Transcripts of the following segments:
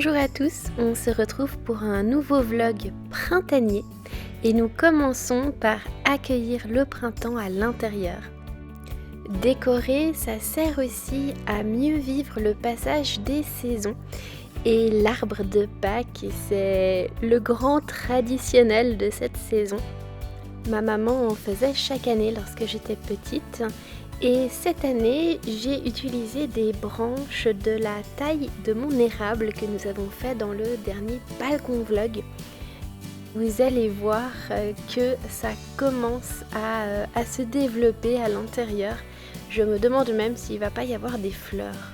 Bonjour à tous, on se retrouve pour un nouveau vlog printanier et nous commençons par accueillir le printemps à l'intérieur. Décorer, ça sert aussi à mieux vivre le passage des saisons et l'arbre de Pâques, c'est le grand traditionnel de cette saison. Ma maman en faisait chaque année lorsque j'étais petite. Et cette année, j'ai utilisé des branches de la taille de mon érable que nous avons fait dans le dernier balcon vlog. Vous allez voir que ça commence à se développer à l'intérieur. Je me demande même s'il ne va pas y avoir des fleurs.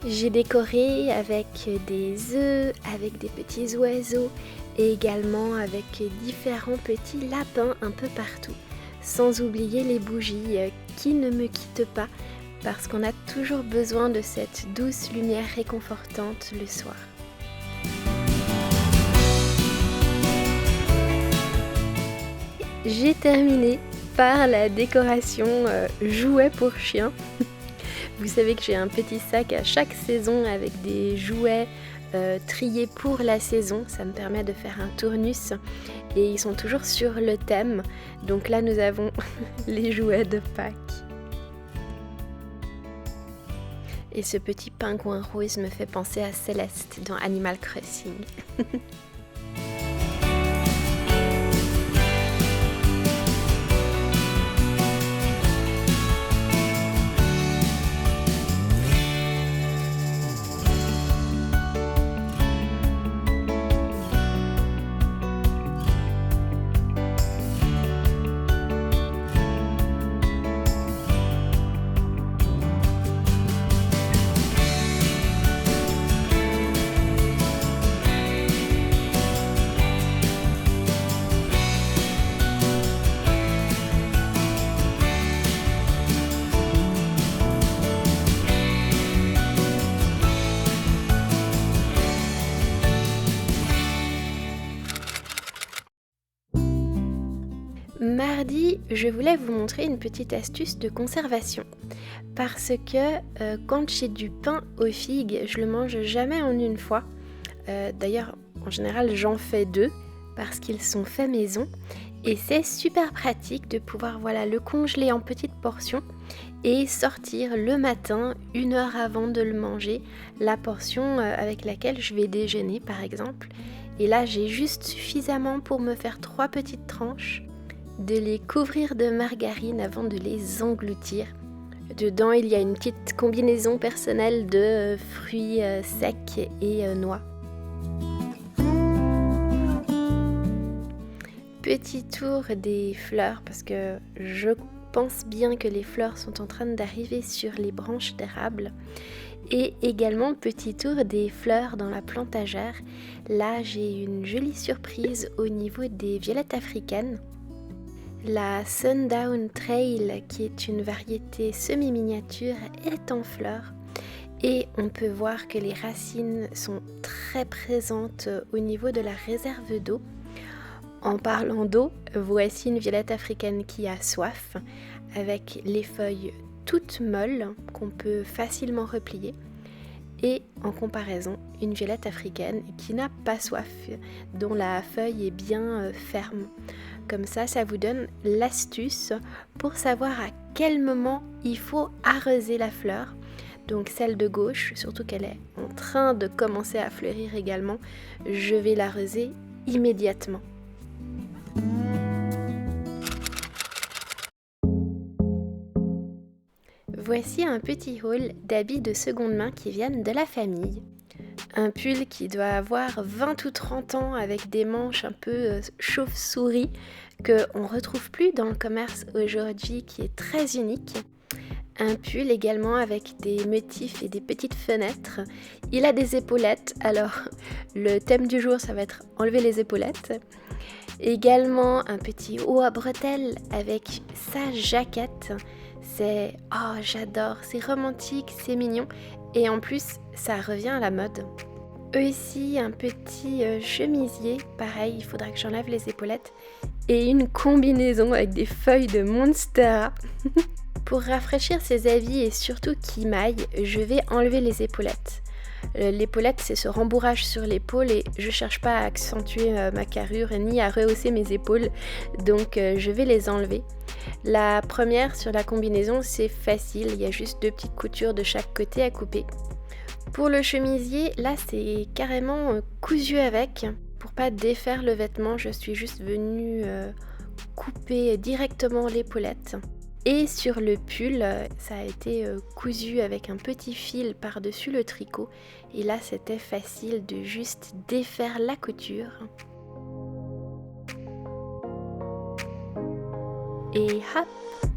J'ai décoré avec des œufs, avec des petits oiseaux et également avec différents petits lapins un peu partout. Sans oublier les bougies qui ne me quittent pas parce qu'on a toujours besoin de cette douce lumière réconfortante le soir. J'ai terminé par la décoration jouets pour chiens. Vous savez que j'ai un petit sac à chaque saison avec des jouets triés pour la saison. Ça me permet de faire un tournus et ils sont toujours sur le thème. Donc là nous avons les jouets de Pâques. Et ce petit pingouin rose me fait penser à Céleste dans Animal Crossing. Mardi, je voulais vous montrer une petite astuce de conservation parce que quand j'ai du pain aux figues, je le mange jamais en une fois. D'ailleurs, en général, j'en fais 2 parce qu'ils sont faits maison et c'est super pratique de pouvoir le congeler en petites portions et sortir le matin, 1 heure avant de le manger, la portion avec laquelle je vais déjeuner par exemple. Et là, j'ai juste suffisamment pour me faire 3 petites tranches, de les couvrir de margarine avant de les engloutir. Dedans, il y a une petite combinaison personnelle de fruits secs et noix. Petit tour des fleurs, parce que je pense bien que les fleurs sont en train d'arriver sur les branches d'érable. Et également petit tour des fleurs dans la plantagère. Là, j'ai une jolie surprise au niveau des violettes africaines. La Sundown Trail, qui est une variété semi-miniature, est en fleurs et on peut voir que les racines sont très présentes au niveau de la réserve d'eau. En parlant d'eau, voici une violette africaine qui a soif, avec les feuilles toutes molles qu'on peut facilement replier. Et en comparaison, une violette africaine qui n'a pas soif, dont la feuille est bien ferme. Comme ça vous donne l'astuce pour savoir à quel moment il faut arroser la fleur. Donc celle de gauche, surtout qu'elle est en train de commencer à fleurir également, je vais l'arroser immédiatement. Voici un petit haul d'habits de seconde main qui viennent de la famille. Un pull qui doit avoir 20 ou 30 ans avec des manches un peu chauve-souris qu'on ne retrouve plus dans le commerce aujourd'hui, qui est très unique. Un pull également avec des motifs et des petites fenêtres. Il a des épaulettes, alors le thème du jour ça va être enlever les épaulettes. Également un petit haut à bretelles avec sa jaquette. J'adore, c'est romantique, c'est mignon et en plus ça revient à la mode. Aussi un petit chemisier, pareil, il faudra que j'enlève les épaulettes et une combinaison avec des feuilles de Monstera. Pour rafraîchir ses habits et surtout qu'ils maillent, je vais enlever les épaulettes. L'épaulette, c'est ce rembourrage sur l'épaule et je cherche pas à accentuer ma carrure ni à rehausser mes épaules, donc je vais les enlever. La première sur la combinaison, c'est facile, il y a juste 2 petites coutures de chaque côté à couper. Pour le chemisier, là c'est carrément cousu avec. Pour pas défaire le vêtement, je suis juste venue couper directement l'épaulette. Et sur le pull, ça a été cousu avec un petit fil par-dessus le tricot. Et là, c'était facile de juste défaire la couture. Et hop,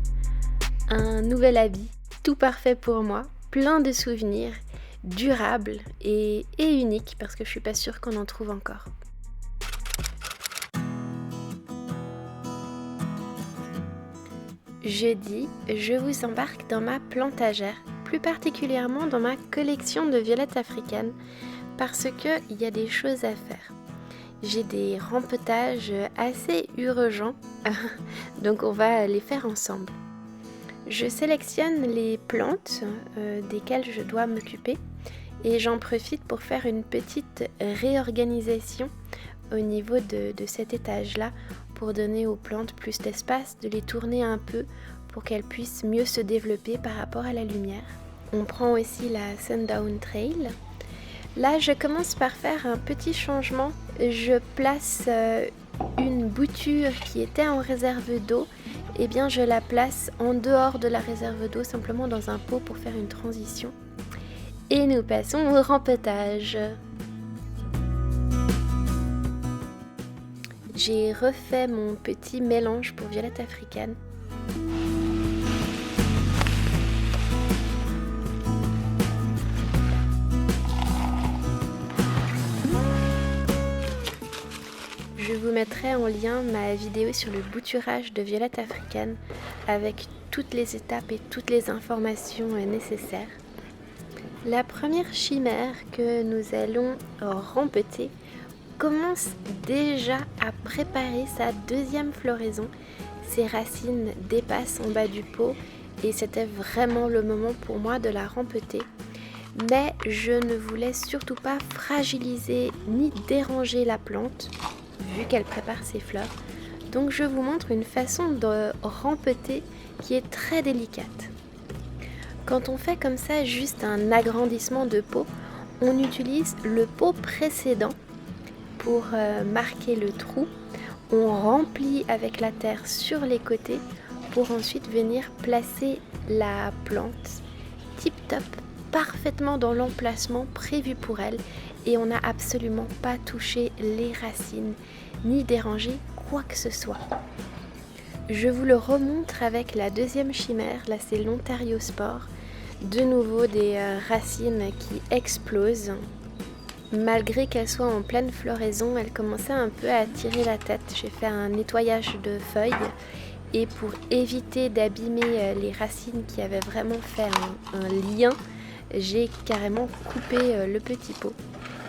un nouvel habit, tout parfait pour moi, plein de souvenirs, durable et unique parce que je suis pas sûre qu'on en trouve encore. Jeudi, je vous embarque dans ma plantagère, plus particulièrement dans ma collection de violettes africaines, parce qu'il y a des choses à faire. J'ai des rempetages assez urgents, donc on va les faire ensemble. Je sélectionne les plantes desquelles je dois m'occuper et j'en profite pour faire une petite réorganisation au niveau de cet étage-là pour donner aux plantes plus d'espace, de les tourner un peu pour qu'elles puissent mieux se développer par rapport à la lumière. On prend aussi la Sundown Trail. Là, je commence par faire un petit changement. Je place une bouture qui était en réserve d'eau. Eh bien, je la place en dehors de la réserve d'eau, simplement dans un pot pour faire une transition. Et nous passons au rempetage. J'ai refait mon petit mélange pour violette africaine. Je vous mettrai en lien ma vidéo sur le bouturage de violette africaine avec toutes les étapes et toutes les informations nécessaires. La première chimère que nous allons rempeter commence déjà à préparer sa deuxième floraison. Ses racines dépassent en bas du pot et c'était vraiment le moment pour moi de la rempeter. Mais je ne voulais surtout pas fragiliser ni déranger la plante vu qu'elle prépare ses fleurs. Donc je vous montre une façon de rempeter qui est très délicate. Quand on fait comme ça juste un agrandissement de pot, on utilise le pot précédent pour marquer le trou. On remplit avec la terre sur les côtés pour ensuite venir placer la plante tip top, parfaitement dans l'emplacement prévu pour elle et on n'a absolument pas touché les racines ni dérangé quoi que ce soit. Je vous le remontre avec la deuxième chimère, là c'est l'Ontariospore. De nouveau des racines qui explosent. Malgré qu'elle soit en pleine floraison, elle commençait un peu à tirer la tête. J'ai fait un nettoyage de feuilles et pour éviter d'abîmer les racines qui avaient vraiment fait un lien, j'ai carrément coupé le petit pot.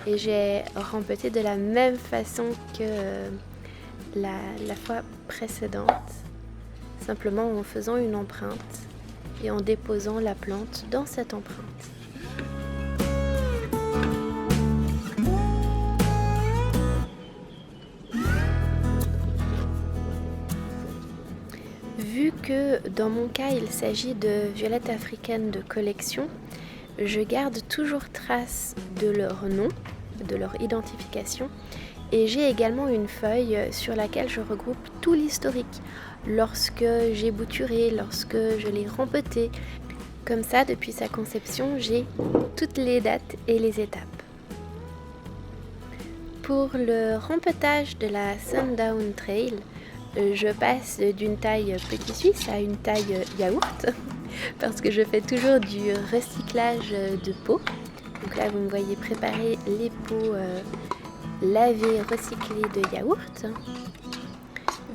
Et j'ai rempeté de la même façon que la fois précédente, simplement en faisant une empreinte et en déposant la plante dans cette empreinte. Vu que dans mon cas il s'agit de violettes africaines de collection, je garde toujours trace de leur nom, de leur identification et j'ai également une feuille sur laquelle je regroupe tout l'historique, lorsque j'ai bouturé, lorsque je l'ai rempeté. Comme ça, depuis sa conception, j'ai toutes les dates et les étapes. Pour le rempetage de la Sundown Trail, je passe d'une taille petit suisse à une taille yaourt parce que je fais toujours du recyclage de pots. Donc là, vous me voyez préparer les pots lavés, recyclés de yaourt.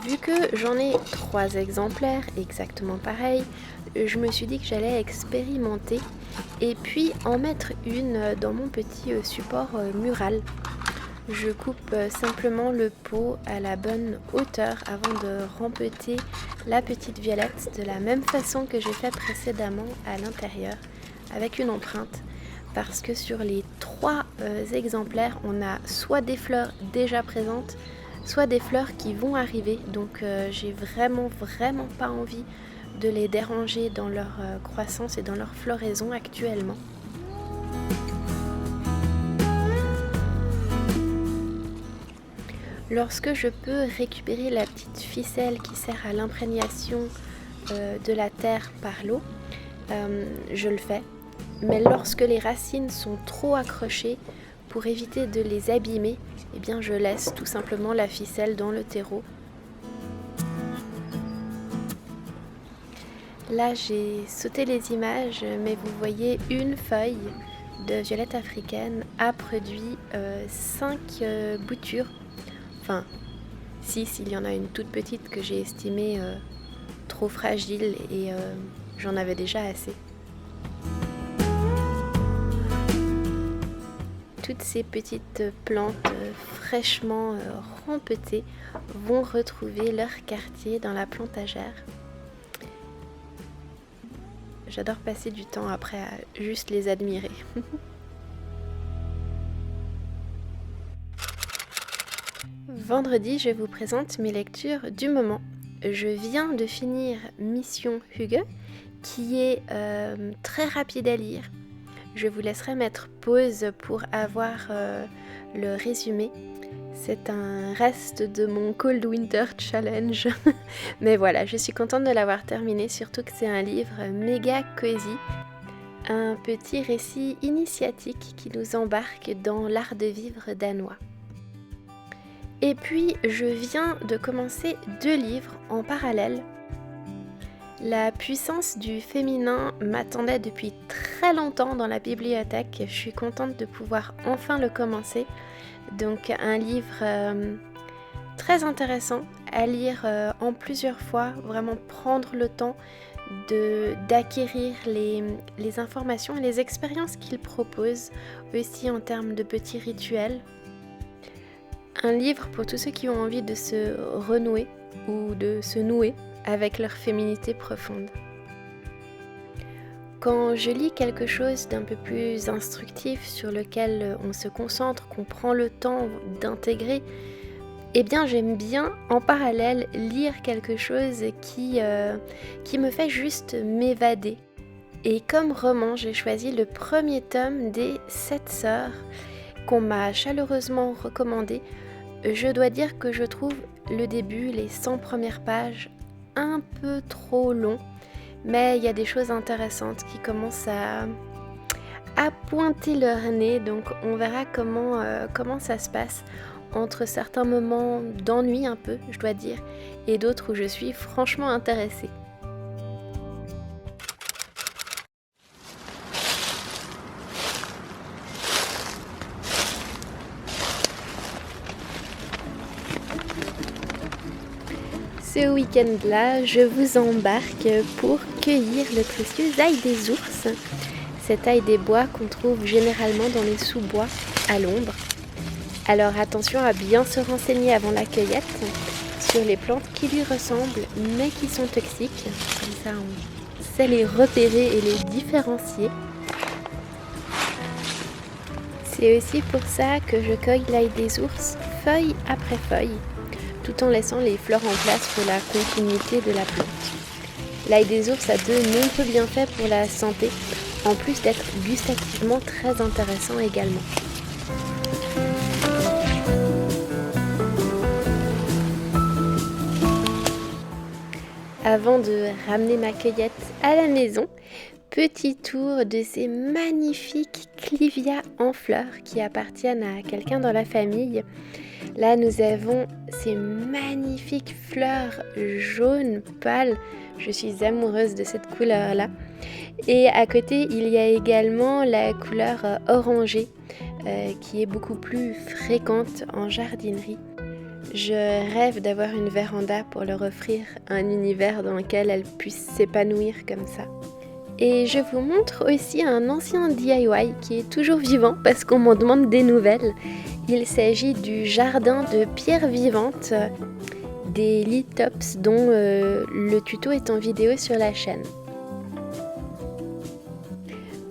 Vu que j'en ai 3 exemplaires exactement pareils, je me suis dit que j'allais expérimenter et puis en mettre une dans mon petit support mural. Je coupe simplement le pot à la bonne hauteur avant de rempeter la petite violette de la même façon que j'ai fait précédemment à l'intérieur avec une empreinte parce que sur les 3 exemplaires, on a soit des fleurs déjà présentes, soit des fleurs qui vont arriver. Donc j'ai vraiment pas envie de les déranger dans leur croissance et dans leur floraison actuellement. Lorsque je peux récupérer la petite ficelle qui sert à l'imprégnation de la terre par l'eau, je le fais. Mais lorsque les racines sont trop accrochées, pour éviter de les abîmer, eh bien je laisse tout simplement la ficelle dans le terreau. Là j'ai sauté les images, mais vous voyez une feuille de violette africaine a produit 5 boutures. Enfin, 6, il y en a une toute petite que j'ai estimée trop fragile et j'en avais déjà assez. Toutes ces petites plantes fraîchement rempetées vont retrouver leur quartier dans la plantagère. J'adore passer du temps après à juste les admirer. Vendredi, je vous présente mes lectures du moment. Je viens de finir Mission Hügge, qui est très rapide à lire. Je vous laisserai mettre pause pour avoir le résumé. C'est un reste de mon Cold Winter Challenge. Mais voilà, je suis contente de l'avoir terminé, surtout que c'est un livre méga cosy. Un petit récit initiatique qui nous embarque dans l'art de vivre danois. Et puis, je viens de commencer 2 livres en parallèle. La puissance du féminin m'attendait depuis très longtemps dans la bibliothèque. Je suis contente de pouvoir enfin le commencer. Donc un livre très intéressant à lire en plusieurs fois, vraiment prendre le temps d'acquérir les informations et les expériences qu'il propose, aussi en termes de petits rituels. Un livre pour tous ceux qui ont envie de se renouer ou de se nouer avec leur féminité profonde. Quand je lis quelque chose d'un peu plus instructif sur lequel on se concentre, qu'on prend le temps d'intégrer, eh bien j'aime bien en parallèle lire quelque chose qui me fait juste m'évader. Et comme roman, j'ai choisi le premier tome des 7 sœurs qu'on m'a chaleureusement recommandé. Je dois dire que je trouve le début, les 100 premières pages, un peu trop long, mais il y a des choses intéressantes qui commencent à pointer leur nez, donc on verra comment ça se passe entre certains moments d'ennui un peu, je dois dire, et d'autres où je suis franchement intéressée. Ce week-end-là, je vous embarque pour cueillir le précieux ail des ours, cet ail des bois qu'on trouve généralement dans les sous-bois à l'ombre. Alors attention à bien se renseigner avant la cueillette sur les plantes qui lui ressemblent mais qui sont toxiques, comme ça on sait les repérer et les différencier. C'est aussi pour ça que je cueille l'ail des ours feuille après feuille, tout en laissant les fleurs en place pour la continuité de la plante. L'ail des ours a de nombreux bienfaits pour la santé, en plus d'être gustativement très intéressant également. Avant de ramener ma cueillette à la maison, petit tour de ces magnifiques clivias en fleurs qui appartiennent à quelqu'un dans la famille. Là, nous avons ces magnifiques fleurs jaunes pâles. Je suis amoureuse de cette couleur-là. Et à côté, il y a également la couleur orangée qui est beaucoup plus fréquente en jardinerie. Je rêve d'avoir une véranda pour leur offrir un univers dans lequel elles puissent s'épanouir comme ça. Et je vous montre aussi un ancien DIY qui est toujours vivant parce qu'on m'en demande des nouvelles. Il s'agit du jardin de pierres vivantes des Litops dont le tuto est en vidéo sur la chaîne.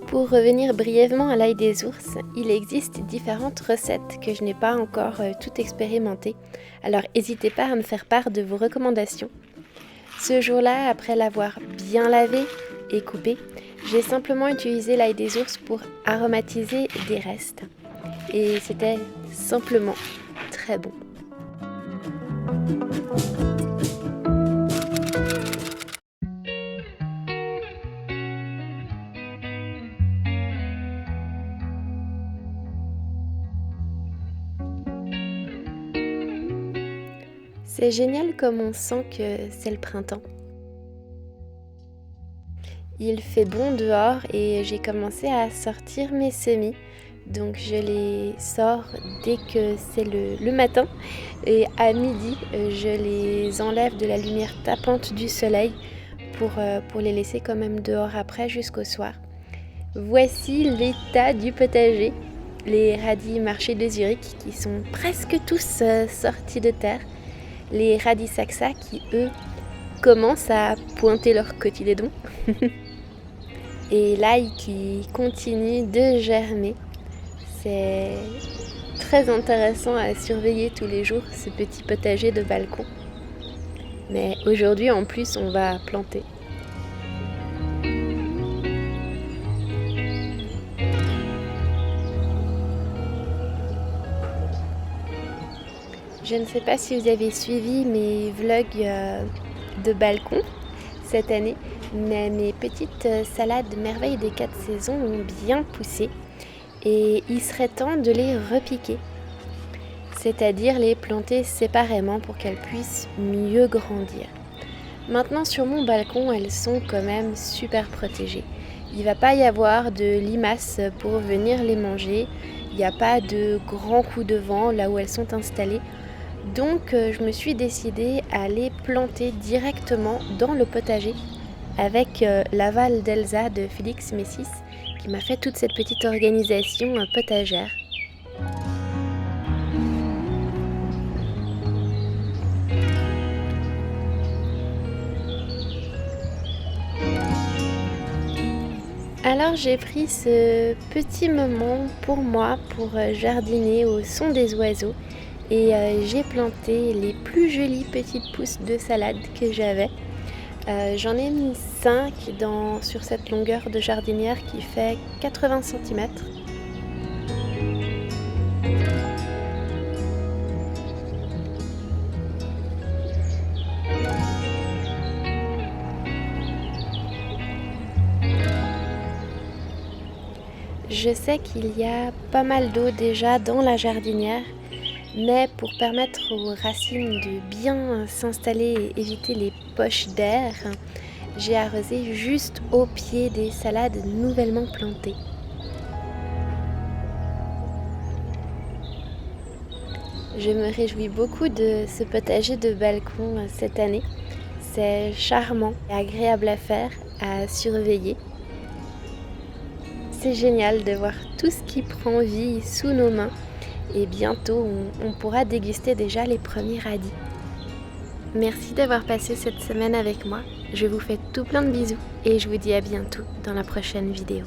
Pour revenir brièvement à l'ail des ours, il existe différentes recettes que je n'ai pas encore toutes expérimentées, alors n'hésitez pas à me faire part de vos recommandations. Ce jour-là, après l'avoir bien lavé et coupé, j'ai simplement utilisé l'ail des ours pour aromatiser des restes. Et c'était simplement très bon. C'est génial comme on sent que c'est le printemps. Il fait bon dehors et j'ai commencé à sortir mes semis. Donc je les sors dès que c'est le matin et à midi, je les enlève de la lumière tapante du soleil pour les laisser quand même dehors après jusqu'au soir. Voici l'état du potager. Les radis marché de Zurich qui sont presque tous sortis de terre. Les radis saxa qui, eux, commencent à pointer leur cotylédon. Et l'ail qui continue de germer. C'est très intéressant à surveiller tous les jours, ce petit potager de balcon. Mais aujourd'hui, en plus, on va planter. Je ne sais pas si vous avez suivi mes vlogs de balcon cette année, mais mes petites salades merveilles des 4 saisons ont bien poussé et il serait temps de les repiquer, c'est-à-dire les planter séparément pour qu'elles puissent mieux grandir. Maintenant sur mon balcon, elles sont quand même super protégées. Il ne va pas y avoir de limaces pour venir les manger, il n'y a pas de grands coups de vent là où elles sont installées. Donc je me suis décidée à les planter directement dans le potager avec l'aval d'Elsa de Félix Messis qui m'a fait toute cette petite organisation potagère. Alors j'ai pris ce petit moment pour moi pour jardiner au son des oiseaux et j'ai planté les plus jolies petites pousses de salade que j'avais. J'en ai mis 5 sur cette longueur de jardinière qui fait 80 cm. Je sais qu'il y a pas mal d'eau déjà dans la jardinière, mais pour permettre aux racines de bien s'installer et éviter les poches d'air, j'ai arrosé juste au pied des salades nouvellement plantées. Je me réjouis beaucoup de ce potager de balcon cette année. C'est charmant et agréable à faire, à surveiller. C'est génial de voir tout ce qui prend vie sous nos mains. Et bientôt, on pourra déguster déjà les premiers radis. Merci d'avoir passé cette semaine avec moi. Je vous fais tout plein de bisous et je vous dis à bientôt dans la prochaine vidéo.